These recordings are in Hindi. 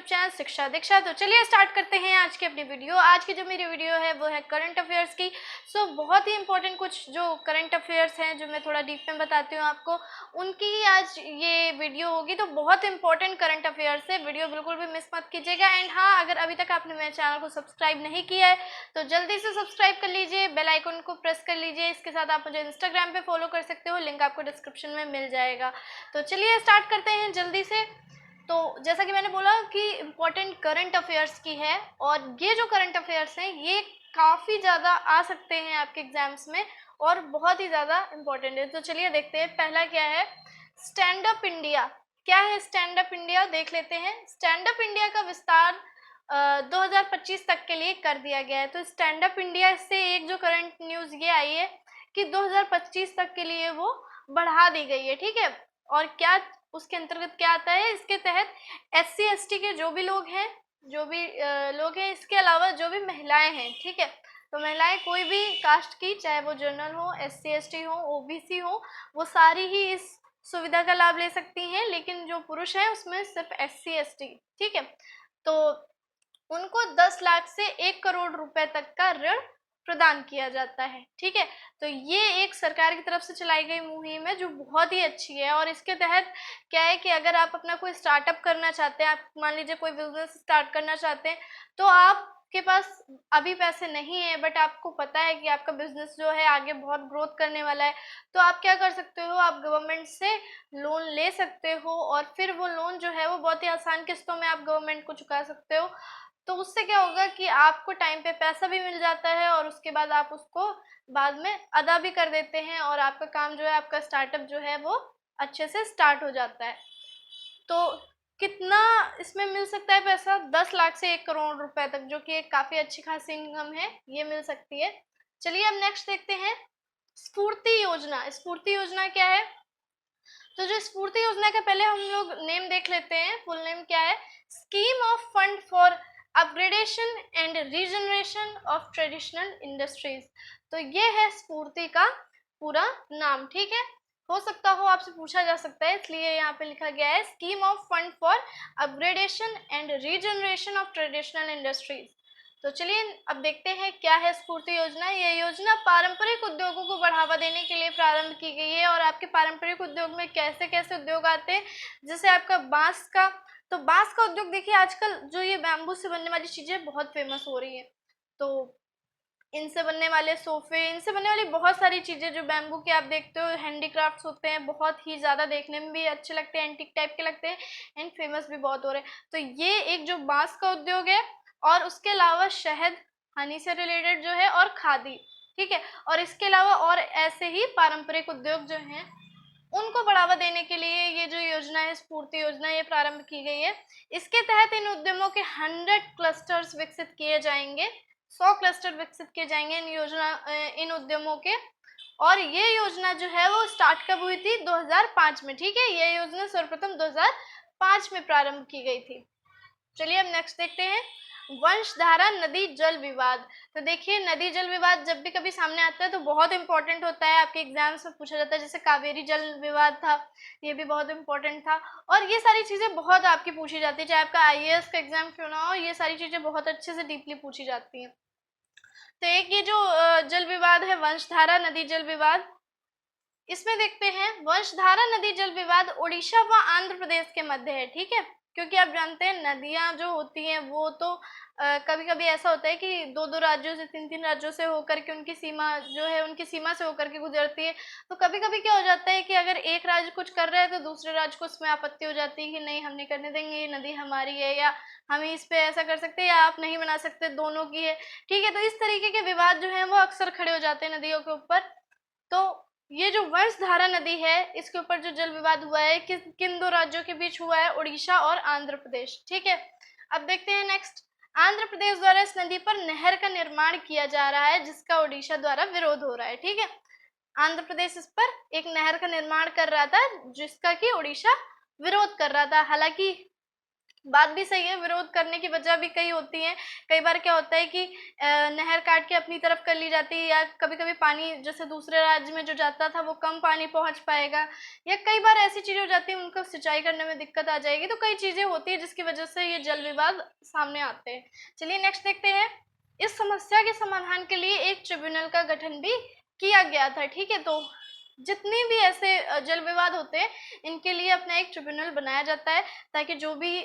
यूट्यूब चैनल शिक्षा दीक्षा। तो चलिए स्टार्ट करते हैं आज की अपनी वीडियो। आज की जो मेरी वीडियो है वो है करंट अफेयर्स की। बहुत ही इंपॉर्टेंट कुछ जो करंट अफेयर्स हैं जो मैं थोड़ा डीप में बताती हूँ आपको, उनकी ही आज ये वीडियो होगी। तो बहुत इंपॉर्टेंट करंट अफेयर्स है, वीडियो बिल्कुल भी मिस मत कीजिएगा। एंड हाँ, अगर अभी तक आपने मेरे चैनल को सब्सक्राइब नहीं किया है तो जल्दी से सब्सक्राइब कर लीजिए, बेल आइकन को प्रेस कर लीजिए। इसके साथ आप मुझे इंस्टाग्राम पे फॉलो कर सकते हो, लिंक आपको डिस्क्रिप्शन में मिल जाएगा। तो चलिए स्टार्ट करते हैं जल्दी से। तो जैसा कि मैंने बोला कि इम्पोर्टेंट करंट अफेयर्स की है, और ये जो करंट अफेयर्स हैं ये काफ़ी ज़्यादा आ सकते हैं आपके एग्जाम्स में और बहुत ही ज़्यादा इम्पोर्टेंट है। तो चलिए देखते हैं पहला क्या है। Stand up India. क्या है स्टैंड अप इंडिया, देख लेते हैं। स्टैंड अप इंडिया का विस्तार 2025 तक के लिए कर दिया गया है। तो स्टैंड अप इंडिया से एक जो करंट न्यूज़ ये आई है कि 2025 तक के लिए वो बढ़ा दी गई है, ठीक है। और क्या उसके अंतर्गत क्या आता है, इसके तहत SC ST के जो भी लोग हैं, इसके अलावा जो भी महिलाएं हैं, ठीक है। तो महिलाएं कोई भी कास्ट की, चाहे वो जनरल हो, SC ST हो, OBC हो, वो सारी ही इस सुविधा का लाभ ले सकती हैं। लेकिन जो पुरुष हैं उसमें सिर्फ SC ST, ठीक है। तो उनको 10 लाख से 1 करोड़ रुपए तक का ऋण प्रदान किया जाता है, ठीक है। तो ये एक सरकार की तरफ से चलाई गई मुहिम है जो बहुत ही अच्छी है। और इसके तहत क्या है कि अगर आप अपना कोई स्टार्टअप करना चाहते हैं, आप मान लीजिए कोई बिजनेस स्टार्ट करना चाहते हैं, तो आपके पास अभी पैसे नहीं है बट आपको पता है कि आपका बिजनेस जो है आगे बहुत ग्रोथ करने वाला है, तो आप क्या कर सकते हो, आप गवर्नमेंट से लोन ले सकते हो। और फिर वो लोन जो है वो बहुत ही आसान किस्तों में आप गवर्नमेंट को चुका सकते हो। तो उससे क्या होगा कि आपको टाइम पे पैसा भी मिल जाता है और उसके बाद आप उसको बाद में अदा भी कर देते हैं, और आपका काम जो है, आपका स्टार्टअप जो है वो अच्छे से स्टार्ट हो जाता है। तो कितना इसमें मिल सकता है पैसा, 10 लाख से 1 करोड़ रुपए तक, जो कि एक काफ़ी अच्छी खासी इनकम है, ये मिल सकती है। चलिए अब नेक्स्ट देखते हैं स्फूर्ति योजना। स्फूर्ति योजना क्या है, तो जो स्फूर्ति योजना के पहले हम लोग नेम देख लेते हैं। फुल नेम क्या है, scheme of fund for upgradation and regeneration of traditional industries. तो ये है स्फूर्ति का पूरा नाम, ठीक है। हो सकता हो आपसे पूछा जा सकता है, इसलिए यहाँ पे लिखा गया है scheme of fund for upgradation and regeneration of traditional industries. तो चलिए अब देखते हैं क्या है स्फूर्ति योजना। ये योजना पारंपरिक उद्योगों को बढ़ावा देने के लिए प्रारंभ की गई है। और आपके पारंपरिक उद्योग में कैसे कैसे उद्योग आते हैं, जैसे आपका बांस का, तो बांस का उद्योग देखिए आजकल जो ये बैम्बू से बनने वाली चीजें बहुत फेमस हो रही है। तो इनसे बनने वाले सोफे, इनसे बनने वाली बहुत सारी चीजें जो बैम्बू के आप देखते हो हैंडीक्राफ्ट्स होते हैं, बहुत ही ज्यादा देखने में भी अच्छे लगते हैं, एंटीक टाइप के लगते हैं, एंड फेमस भी बहुत हो रहे हैं। तो ये एक जो बांस का उद्योग है, और उसके अलावा शहद, हनी से रिलेटेड जो है, और खादी, ठीक है। और इसके अलावा और ऐसे ही पारंपरिक उद्योग जो हैं उनको बढ़ावा देने के लिए ये जो योजना है, स्फूर्ति योजना, ये प्रारंभ की गई है। इसके तहत इन उद्यमों के 100 क्लस्टर्स विकसित किए जाएंगे, 100 क्लस्टर विकसित किए जाएंगे इन उद्यमों के। और ये योजना जो है वो स्टार्ट कब हुई थी, 2005 में, ठीक है। ये योजना सर्वप्रथम 2005 में प्रारंभ की गई थी। चलिए अब नेक्स्ट देखते हैं वंशधारा नदी जल विवाद। तो देखिए, नदी जल विवाद जब भी कभी सामने आता है तो बहुत इंपॉर्टेंट होता है, आपके एग्जाम्स में पूछा जाता है। जैसे कावेरी जल विवाद था, ये भी बहुत इंपॉर्टेंट था। और ये सारी चीजें बहुत आपकी पूछी जाती है, चाहे आपका IAS का एग्जाम क्यों ना हो, ये सारी चीजें बहुत अच्छे से डीपली पूछी जाती हैं। तो एक ये जो जल विवाद है, वंशधारा नदी जल विवाद, इसमें देखते हैं वंशधारा नदी जल विवाद उड़ीसा व आंध्र प्रदेश के मध्य है, ठीक है। क्योंकि आप जानते हैं नदियां जो होती हैं वो तो कभी कभी ऐसा होता है कि दो दो राज्यों से, तीन तीन राज्यों से होकर के उनकी सीमा जो है, उनकी सीमा से होकर के गुजरती है। तो कभी कभी क्या हो जाता है कि अगर एक राज्य कुछ कर रहा है तो दूसरे राज्य को उसमें आपत्ति हो जाती है कि नहीं, हम नहीं करने देंगे, ये नदी हमारी है, या हम इस पे ऐसा कर सकते हैं, या आप नहीं बना सकते, दोनों की है, ठीक है। तो इस तरीके के विवाद जो है वो अक्सर खड़े हो जाते हैं नदियों के ऊपर। तो ये जो वंशधारा नदी है, इसके ऊपर जो जल विवाद हुआ है किन दो राज्यों के बीच हुआ है, उड़ीसा और आंध्र प्रदेश, ठीक है। अब देखते हैं नेक्स्ट, आंध्र प्रदेश द्वारा इस नदी पर नहर का निर्माण किया जा रहा है जिसका उड़ीसा द्वारा विरोध हो रहा है, ठीक है। आंध्र प्रदेश इस पर एक नहर का निर्माण कर रहा था जिसका कि उड़ीसा विरोध कर रहा था। हालांकि बात भी सही है, विरोध करने की वजह भी कई होती हैं। कई बार क्या होता है कि नहर काट के अपनी तरफ कर ली जाती है, या कभी-कभी पानी जैसे दूसरे राज्य में जो जाता था वो कम पानी पहुँच पाएगा, या कई बार ऐसी चीज़ें हो जाती हैं उनको सिंचाई करने में दिक्कत आ जाएगी। तो कई चीज़ें होती हैं जिसकी वजह से ये जल विवाद सामने आते हैं। चलिए नेक्स्ट देखते हैं। इस समस्या के समाधान के लिए एक ट्रिब्यूनल का गठन भी किया गया था, ठीक है। तो जितने भी ऐसे जल विवाद होते हैं इनके लिए अपना एक ट्रिब्यूनल बनाया जाता है, ताकि जो भी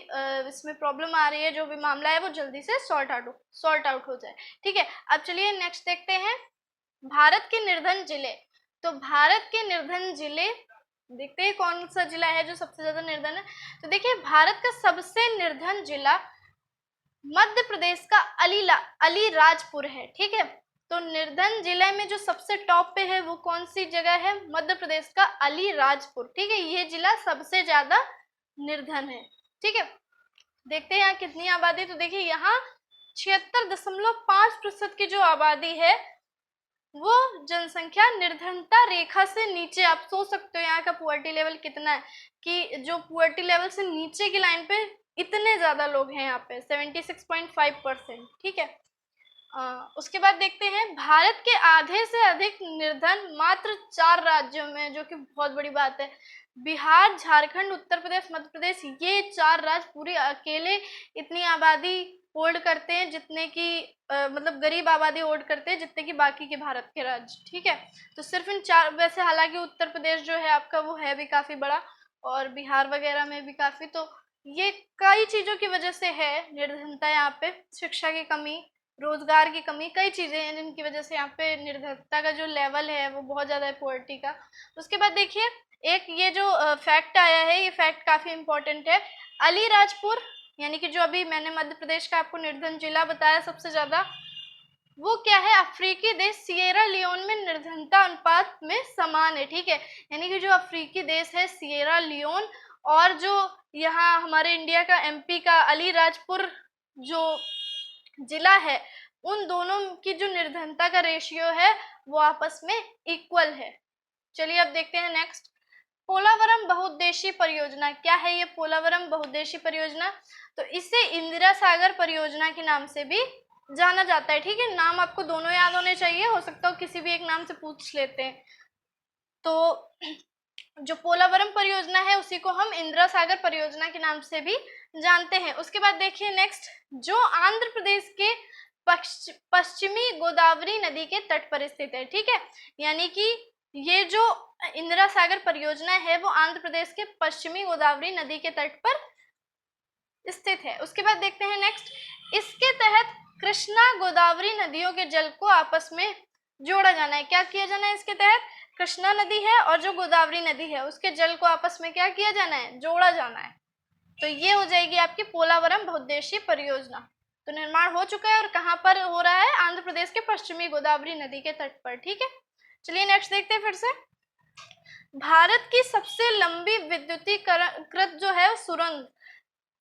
इसमें प्रॉब्लम आ रही है, जो भी मामला है वो जल्दी से सॉर्ट आउट हो जाए, ठीक है। अब चलिए नेक्स्ट देखते हैं। भारत के निर्धन जिले। तो भारत के निर्धन जिले देखते हैं कौन सा जिला है जो सबसे ज्यादा निर्धन है। तो देखिए भारत का सबसे निर्धन जिला मध्य प्रदेश का अलीराजपुर है, ठीक है। तो निर्धन जिले में जो सबसे टॉप पे है वो कौन सी जगह है? मध्य प्रदेश का अलीराजपुर, ठीक है। ये जिला सबसे ज्यादा निर्धन है, ठीक है। देखते हैं यहाँ कितनी आबादी। तो देखिए यहाँ 76.5% की जो आबादी है वो जनसंख्या निर्धनता रेखा से नीचे। आप सोच सकते हो यहाँ का पुअर्टी लेवल कितना है, कि जो पुअर्टी लेवल से नीचे की लाइन पे इतने ज्यादा लोग हैं यहाँ पे 76.5%, ठीक है। उसके बाद देखते हैं भारत के आधे से अधिक निर्धन मात्र 4 राज्यों में, जो कि बहुत बड़ी बात है। बिहार, झारखंड, उत्तर प्रदेश, मध्य प्रदेश, ये 4 राज्य पूरे अकेले इतनी आबादी होल्ड करते हैं जितने की मतलब गरीब आबादी होल्ड करते हैं जितने की बाकी के भारत के राज्य, ठीक है। तो सिर्फ इन 4, वैसे हालांकि उत्तर प्रदेश जो है आपका वो है भी काफी बड़ा, और बिहार वगैरह में भी काफी। तो ये कई चीजों की वजह से है निर्धनता यहाँ पे। शिक्षा की कमी, रोजगार की कमी, कई चीजें हैं जिनकी वजह से यहाँ पे निर्धनता का जो लेवल है वो बहुत ज्यादा है पॉवर्टी का। उसके बाद देखिए एक ये जो फैक्ट आया है, ये फैक्ट काफी इंपॉर्टेंट है। अलीराजपुर यानी कि जो अभी मैंने मध्य प्रदेश का आपको निर्धन जिला बताया सबसे ज्यादा, वो क्या है? अफ्रीकी देश सिएरा लियोन में निर्धनता अनुपात में समान है, ठीक है। यानी कि जो अफ्रीकी देश है सिएरा लियोन, और जो यहाँ हमारे इंडिया का एमपी का अलीराजपुर जो जिला है, उन दोनों की जो निर्धनता का रेशियो है वो आपस में इक्वल है। चलिए अब देखते हैं नेक्स्ट। पोलावरम बहुउद्देशीय परियोजना क्या है? ये पोलावरम बहुउद्देशीय परियोजना, तो इसे इंदिरा सागर परियोजना के नाम से भी जाना जाता है, ठीक है। नाम आपको दोनों याद होने चाहिए, हो सकता हो किसी भी एक नाम से पूछ लेते हैं। तो जो पोलावरम परियोजना है उसी को हम इंदिरा सागर परियोजना के नाम से भी जानते हैं। उसके बाद देखिए नेक्स्ट, जो आंध्र प्रदेश के पश्चिमी गोदावरी नदी के तट पर स्थित है, ठीक है। यानी कि ये जो इंदिरा सागर परियोजना है वो आंध्र प्रदेश के पश्चिमी गोदावरी नदी के तट पर स्थित है। उसके बाद देखते हैं नेक्स्ट, इसके तहत कृष्णा गोदावरी नदियों के जल को आपस में जोड़ा जाना है। क्या किया जाना है इसके तहत? कृष्णा नदी है और जो गोदावरी नदी है उसके जल को आपस में क्या किया जाना है? जोड़ा जाना है। तो ये हो जाएगी आपकी पोलावरम बहुउद्देशीय परियोजना। तो निर्माण हो चुका है और कहाँ पर हो रहा है? आंध्र प्रदेश के पश्चिमी गोदावरी नदी के तट पर, ठीक है। चलिए नेक्स्ट देखते हैं फिर से। भारत की सबसे लंबी विद्युतीकृत जो है सुरंग,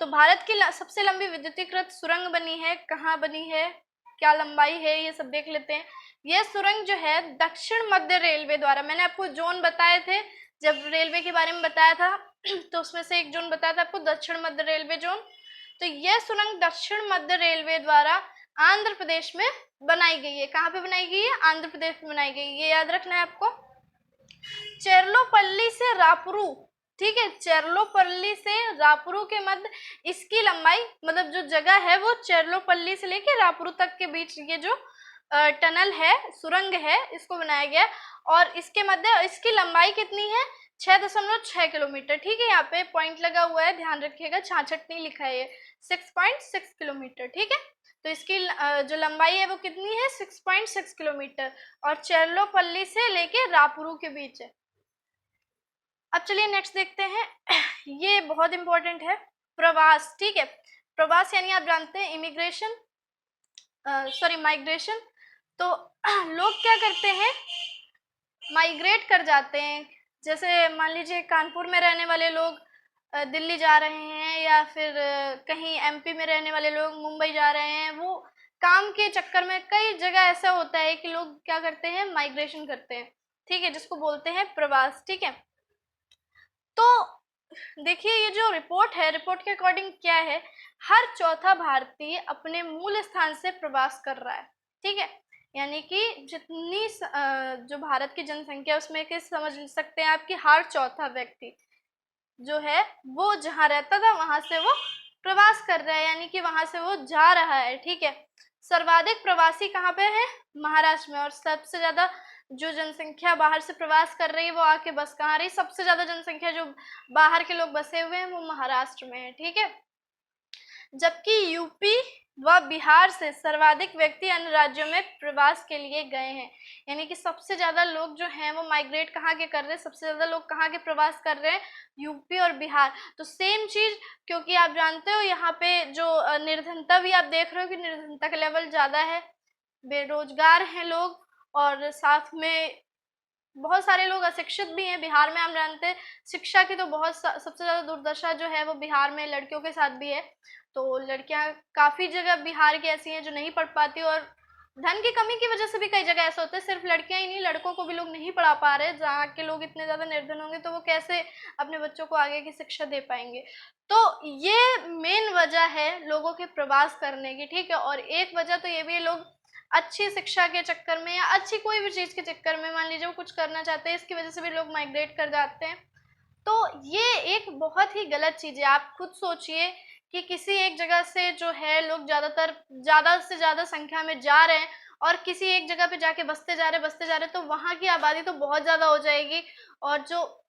तो भारत की सबसे लंबी विद्युतीकृत सुरंग बनी है, कहाँ बनी है, क्या लंबाई है, ये सब देख लेते हैं। यह सुरंग जो है दक्षिण मध्य रेलवे द्वारा, मैंने आपको जोन बताए थे जब रेलवे के बारे में बताया था तो उसमें से एक जोन बताया था आपको, दक्षिण मध्य रेलवे जोन। तो यह सुरंग दक्षिण मध्य रेलवे द्वारा आंध्र प्रदेश में बनाई गई है। कहाँ पे बनाई गई है? आंध्र प्रदेश में बनाई गई, ये याद रखना है आपको। चेरलोपल्ली से रापुरू, ठीक है, चेरलोपल्ली से रापुरू के मध्य इसकी लंबाई, मतलब जो जगह है वो चेरलोपल्ली से लेके रापुरू तक के बीच ये जो टनल है, सुरंग है, इसको बनाया गया। और इसके मध्य इसकी लंबाई कितनी है? 6.6 किलोमीटर, ठीक है। यहाँ पे पॉइंट लगा हुआ है, ध्यान रखिएगा, छाछट नहीं लिखा है, 6.6 किलोमीटर, ठीक है। तो इसकी जो लंबाई है वो कितनी है? 6.6 किलोमीटर, और चेरलोपल्ली से लेके रापुरू के बीच है। अब चलिए नेक्स्ट देखते हैं ये बहुत इंपॉर्टेंट है, प्रवास, ठीक है। प्रवास यानी आप जानते हैं इमिग्रेशन, सॉरी माइग्रेशन। तो लोग क्या करते हैं? माइग्रेट कर जाते हैं। जैसे मान लीजिए कानपुर में रहने वाले लोग दिल्ली जा रहे हैं, या फिर कहीं एमपी में रहने वाले लोग मुंबई जा रहे हैं। वो काम के चक्कर में कई जगह ऐसा होता है कि लोग क्या करते हैं? माइग्रेशन करते हैं, ठीक है, जिसको बोलते हैं प्रवास, ठीक है। तो देखिए ये जो रिपोर्ट है, रिपोर्ट के अकॉर्डिंग क्या है, हर चौथा भारतीय अपने मूल स्थान से प्रवास कर रहा है। ठीक है, यानी कि जितनी जो भारत की जनसंख्या उसमें के समझ सकते हैं आप कि हर चौथा व्यक्ति जो है वो जहाँ रहता था वहां से वो प्रवास कर रहा है, यानी कि वहां से वो जा रहा है। ठीक है, सर्वाधिक प्रवासी कहाँ पे है? महाराष्ट्र में। और सबसे ज्यादा जो जनसंख्या बाहर से प्रवास कर रही है वो आके बस कहाँ रही? सबसे ज्यादा जनसंख्या जो बाहर के लोग बसे हुए हैं वो महाराष्ट्र में है। ठीक है, जबकि यूपी व बिहार से सर्वाधिक व्यक्ति अन्य राज्यों में प्रवास के लिए गए हैं। यानी कि सबसे ज्यादा लोग जो हैं वो माइग्रेट कहाँ के कर रहे हैं? सबसे ज्यादा लोग कहाँ के प्रवास कर रहे हैं? यूपी और बिहार। तो सेम चीज, क्योंकि आप जानते हो यहाँ पे जो निर्धनता भी आप देख रहे हो कि निर्धनता का लेवल ज्यादा है, बेरोजगार हैं लोग, और साथ में बहुत सारे लोग अशिक्षित भी हैं। बिहार में हम जानते हैं शिक्षा की तो बहुत सबसे ज़्यादा दुर्दशा जो है वो बिहार में लड़कियों के साथ भी है। तो लड़कियां काफ़ी जगह बिहार की ऐसी हैं जो नहीं पढ़ पाती, और धन की कमी की वजह से भी कई जगह ऐसा होता है। सिर्फ लड़कियां ही नहीं, लड़कों को भी लोग नहीं पढ़ा पा रहे। जहाँ के लोग इतने ज़्यादा निर्धन होंगे तो वो कैसे अपने बच्चों को आगे की शिक्षा दे पाएंगे? तो ये मेन वजह है लोगों के प्रवास करने की। ठीक है, और एक वजह तो ये भी है, लोग अच्छी शिक्षा के चक्कर में या अच्छी कोई भी चीज़ के चक्कर में, मान लीजिए वो कुछ करना चाहते हैं, इसकी वजह से भी लोग माइग्रेट कर जाते हैं। तो ये एक बहुत ही गलत चीज़ है। आप खुद सोचिए कि किसी एक जगह से जो है लोग ज़्यादातर ज़्यादा से ज़्यादा संख्या में जा रहे हैं, और किसी एक जगह पे जाके बसते जा रहे हैं, तो वहाँ की आबादी तो बहुत ज़्यादा हो जाएगी, और जो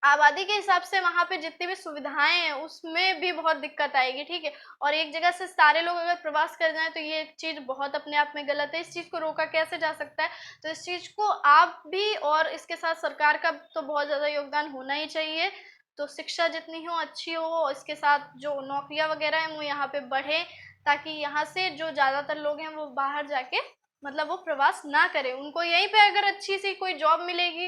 आबादी के हिसाब से वहाँ पे जितनी भी सुविधाएं हैं उसमें भी बहुत दिक्कत आएगी। ठीक है, और एक जगह से सारे लोग अगर प्रवास कर जाएं तो ये चीज़ बहुत अपने आप में गलत है। इस चीज़ को रोका कैसे जा सकता है? तो इस चीज़ को आप भी और इसके साथ सरकार का तो बहुत ज़्यादा योगदान होना ही चाहिए। तो शिक्षा जितनी हो अच्छी हो, इसके साथ जो नौकरियां वगैरह हैं वो यहाँ पे बढ़े, ताकि यहाँ से जो ज़्यादातर लोग हैं वो बाहर जाके मतलब वो प्रवास ना करें। उनको यहीं पे अगर अच्छी सी कोई जॉब मिलेगी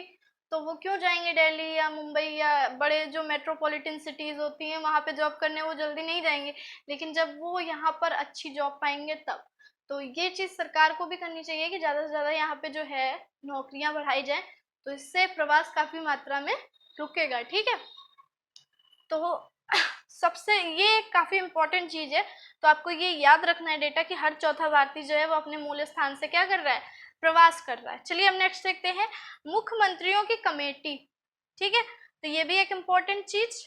तो वो क्यों जाएंगे दिल्ली या मुंबई या बड़े जो मेट्रोपॉलिटन सिटीज़ होती हैं वहाँ पे जॉब करने? वो जल्दी नहीं जाएंगे, लेकिन जब वो यहाँ पर अच्छी जॉब पाएंगे तब। तो ये चीज़ सरकार को भी करनी चाहिए कि ज़्यादा से ज़्यादा यहाँ पे जो है नौकरियाँ बढ़ाई जाएं, तो इससे प्रवास काफ़ी मात्रा में रुकेगा। ठीक है, तो सबसे ये काफ़ी इम्पोर्टेंट चीज़ है। तो आपको ये याद रखना है डेटा कि हर चौथा भारतीय जो है वो अपने मूल स्थान से क्या कर रहा है? प्रवास कर रहा है। चलिए हम नेक्स्ट देखते हैं, मुख्यमंत्रियों की कमेटी। ठीक है, तो ये भी एक इम्पोर्टेंट चीज,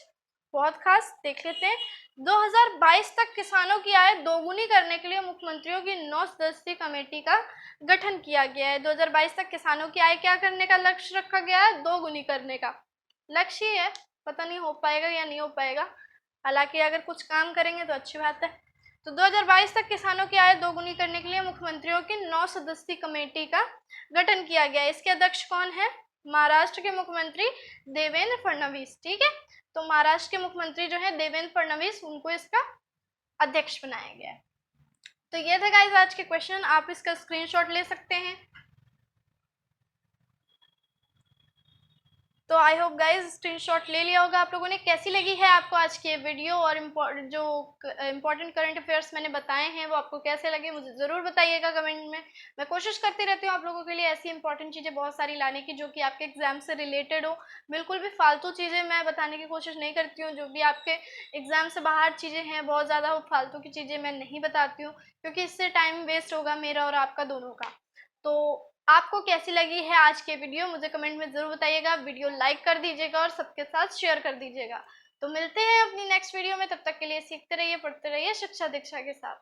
बहुत खास, देख लेते हैं। 2022 तक किसानों की आय दोगुनी करने के लिए मुख्यमंत्रियों की 9 सदस्यीय कमेटी का गठन किया गया है। 2022 तक किसानों की आय क्या करने का लक्ष्य रखा गया है? दोगुनी करने का लक्ष्य है। पता नहीं हो पाएगा या नहीं हो पाएगा, हालांकि अगर कुछ काम करेंगे तो अच्छी बात है। तो 2022 तक किसानों की आय दोगुनी करने के लिए मुख्यमंत्रियों की 9 सदस्यीय कमेटी का गठन किया गया है। इसके अध्यक्ष कौन है? महाराष्ट्र के मुख्यमंत्री देवेंद्र फडणवीस। ठीक है, तो महाराष्ट्र के मुख्यमंत्री जो है देवेंद्र फडणवीस, उनको इसका अध्यक्ष बनाया गया है। तो ये थे गाइस आज के क्वेश्चन, आप इसका स्क्रीनशॉट ले सकते हैं। तो आई होप गाइज स्क्रीनशॉट ले लिया होगा आप लोगों ने। कैसी लगी है आपको आज की ये वीडियो, और जो इम्पोर्टेंट करंट अफेयर्स मैंने बताए हैं वो आपको कैसे लगे मुझे ज़रूर बताइएगा कमेंट में। मैं कोशिश करती रहती हूँ आप लोगों के लिए ऐसी इंपॉर्टेंट चीज़ें बहुत सारी लाने की जो कि आपके एग्जाम से रिलेटेड हो। बिल्कुल भी फालतू चीज़ें मैं बताने की कोशिश नहीं करती हूँ। जो भी आपके एग्जाम से बाहर चीज़ें हैं बहुत ज़्यादा, वो फालतू की चीज़ें मैं नहीं बताती हूँ, क्योंकि इससे टाइम वेस्ट होगा मेरा और आपका दोनों का। तो आपको कैसी लगी है आज की वीडियो मुझे कमेंट में ज़रूर बताइएगा। वीडियो लाइक कर दीजिएगा और सबके साथ शेयर कर दीजिएगा। तो मिलते हैं अपनी नेक्स्ट वीडियो में, तब तक के लिए सीखते रहिए, पढ़ते रहिए शिक्षा दीक्षा के साथ।